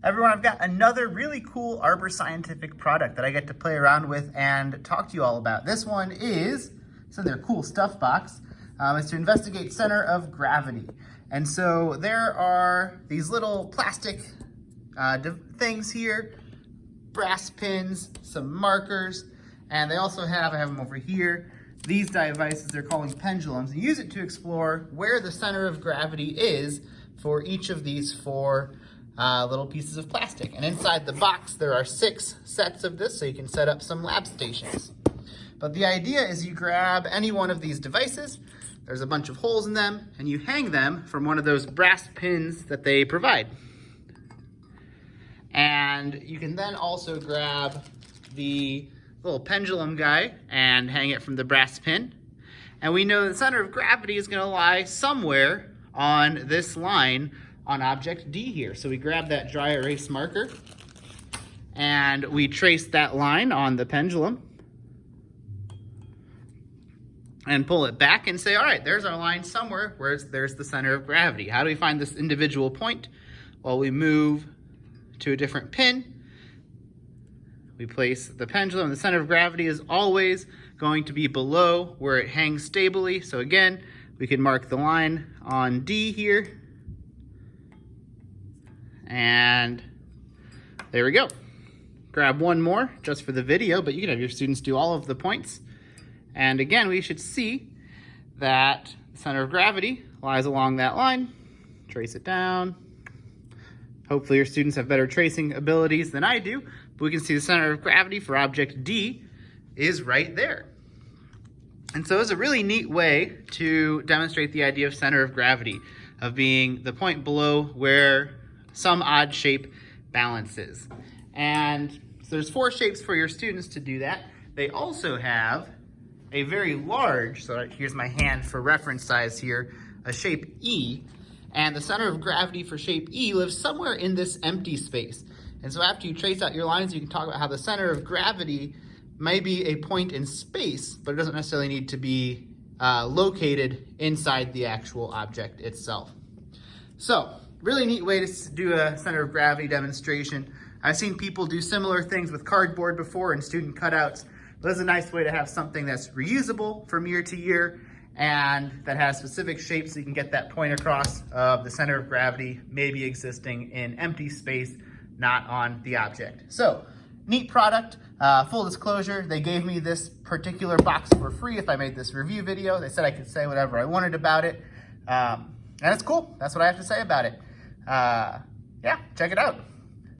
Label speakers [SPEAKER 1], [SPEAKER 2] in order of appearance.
[SPEAKER 1] Everyone, I've got another really cool Arbor scientific product that I get to play around with and talk to you all about. This one is, it's in their cool stuff box. It's to investigate center of gravity. And so there are these little plastic things here, brass pins, some markers, and they also have, I have them over here, these devices they're calling pendulums. You use it to explore where the center of gravity is for each of these four little pieces of plastic. And inside the box, there are 6 sets of this, so you can set up some lab stations. But the idea is you grab any one of these devices, there's a bunch of holes in them, and you hang them from one of those brass pins that they provide. And you can then also grab the little pendulum guy and hang it from the brass pin. And we know the center of gravity is gonna lie somewhere on this line on object D here. So we grab that dry erase marker and we trace that line on the pendulum and pull it back and say, all right, there's our line somewhere where there's the center of gravity. How do we find this individual point? Well, we move to a different pin. We place the pendulum. The center of gravity is always going to be below where it hangs stably. So again, we can mark the line on D here. And there we go. Grab one more just for the video, but you can have your students do all of the points. And again, we should see that the center of gravity lies along that line. Trace it down. Hopefully your students have better tracing abilities than I do, but we can see the center of gravity for object D is right there. And so it's a really neat way to demonstrate the idea of center of gravity, of being the point below where some odd shape balances. And so there's 4 shapes for your students to do that. They also have a very large, so here's my hand for reference size here, a shape E. And the center of gravity for shape E lives somewhere in this empty space. And so after you trace out your lines, you can talk about how the center of gravity may be a point in space, but it doesn't necessarily need to be located inside the actual object itself. So, really neat way to do a center of gravity demonstration. I've seen people do similar things with cardboard before and student cutouts. But this is a nice way to have something that's reusable from year to year and that has specific shapes so you can get that point across of the center of gravity maybe existing in empty space, not on the object. So, neat product. Full disclosure, they gave me this particular box for free if I made this review video. They said I could say whatever I wanted about it. And it's cool. That's what I have to say about it. Yeah, check it out.